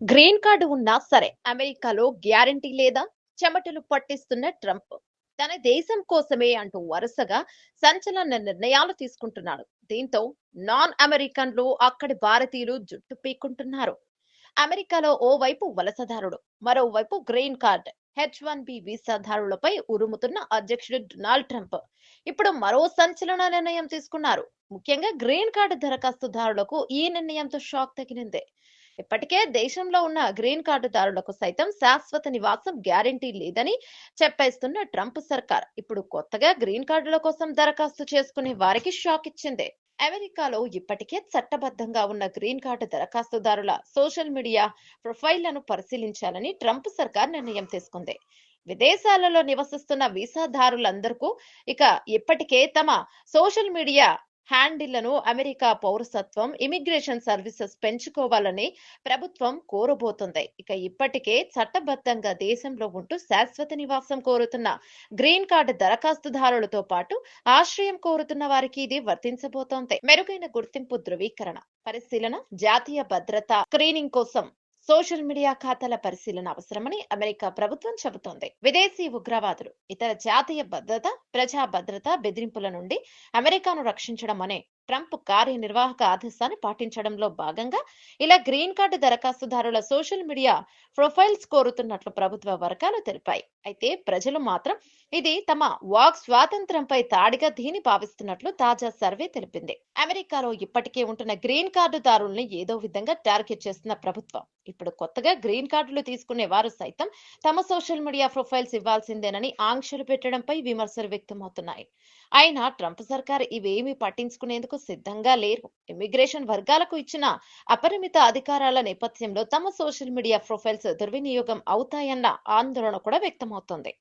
Green card ఉన్నా సరే అమెరికాలో గ్యారంటీ లేదా? చెమటలు పట్టిస్తున్న ట్రంప్ తన దేశం కోసమే అంటూ వరుసగా సంచలన నిర్ణయాలు తీసుకుంటున్నాడు. దీంతో నాన్ అమెరికన్లు అక్కడి భారతీయులు జుట్టు పీక్కుంటున్నారు. అమెరికాలో ఓవైపు వలసదారుడు, మరోవైపు గ్రీన్ కార్డ్ H1B వీసాదారులపై ఉరుముతున్న అధ్యక్షుడు డొనాల్డ్ ట్రంప్ ఇప్పుడు మరో సంచలన నిర్ణయం తీసుకున్నారు. ముఖ్యంగా గ్రీన్ కార్డు దరఖాస్తుదారులకు ఈ నిర్ణయంతో షాక్ తగిలింది. ఇప్పటికే దేశంలో ఉన్న గ్రీన్ కార్డుదారులకు సైతం శాశ్వత నివాసం గ్యారంటీ లేదని చెప్పేస్తున్న ట్రంప్ సర్కార్ ఇప్పుడు కొత్తగా గ్రీన్ కార్డుల కోసం దరఖాస్తు చేసుకునే వారికి షాక్ ఇచ్చింది. అమెరికాలో ఇప్పటికే చట్టబద్ధంగా ఉన్న గ్రీన్ కార్డు దరఖాస్తుదారుల సోషల్ మీడియా ప్రొఫైళ్లను పరిశీలించాలని ట్రంప్ సర్కార్ నిర్ణయం తీసుకుంది. విదేశాలలో నివసిస్తున్న వీసాదారులందరికీ ఇక ఇప్పటికే తమ సోషల్ మీడియా హ్యాండిళ్లను అమెరికా పౌరసత్వం ఇమిగ్రేషన్ సర్వీసెస్ పెంచుకోవాలని ప్రభుత్వం కోరబోతుంది. ఇక ఇప్పటికే చట్టబద్ధంగా దేశంలో ఉంటూ శాశ్వత నివాసం కోరుతున్న గ్రీన్ కార్డు దరఖాస్తుదారులతో పాటు ఆశ్రయం కోరుతున్న వారికి ఇది వర్తించబోతోంది. మెరుగైన గుర్తింపు ధృవీకరణ పరిశీలన, జాతీయ భద్రత స్క్రీనింగ్ కోసం సోషల్ మీడియా ఖాతాల పరిశీలన అవసరమని అమెరికా ప్రభుత్వం చెబుతోంది. విదేశీ ఉగ్రవాదులు, ఇతర జాతీయ భద్రత, ప్రజా భద్రత బెదిరింపుల నుండి అమెరికాను రక్షించడం అనే ట్రంప్ కార్యనిర్వాహక ఆదేశాన్ని పాటించడంలో భాగంగా ఇలా గ్రీన్ కార్డు దరఖాస్తుదారుల సోషల్ మీడియా ప్రొఫైల్స్ కోరుతున్నట్లు ప్రభుత్వ వర్గాలు తెలిపాయి. అయితే ప్రజలు మాత్రం ఇది తమ వాక్ స్వాతంత్ర్యంపై దాడిగా దీని భావిస్తున్నట్లు తాజా సర్వే తెలిపింది. అమెరికాలో ఇప్పటికే ఉంటున్న గ్రీన్ కార్డుదారుల్ని ఏదో విధంగా టార్గెట్ చేస్తున్న ప్రభుత్వం ఇప్పుడు కొత్తగా గ్రీన్ కార్డులు తీసుకునే వారు సైతం తమ సోషల్ మీడియా ప్రొఫైల్స్ ఇవ్వాల్సిందేనని ఆంక్షలు పెట్టడంపై విమర్శలు వ్యక్తమవుతున్నాయి. అయినా ట్రంప్ సర్కార్ ఇవేమీ పట్టించుకునేందుకు సిద్ధంగా లేరు. ఇమిగ్రేషన్ వర్గాలకు ఇచ్చిన అపరిమిత అధికారాల నేపథ్యంలో తమ సోషల్ మీడియా ప్రొఫైల్స్ దుర్వినియోగం అవుతాయన్న ఆందోళన కూడా వ్యక్తమవుతోంది.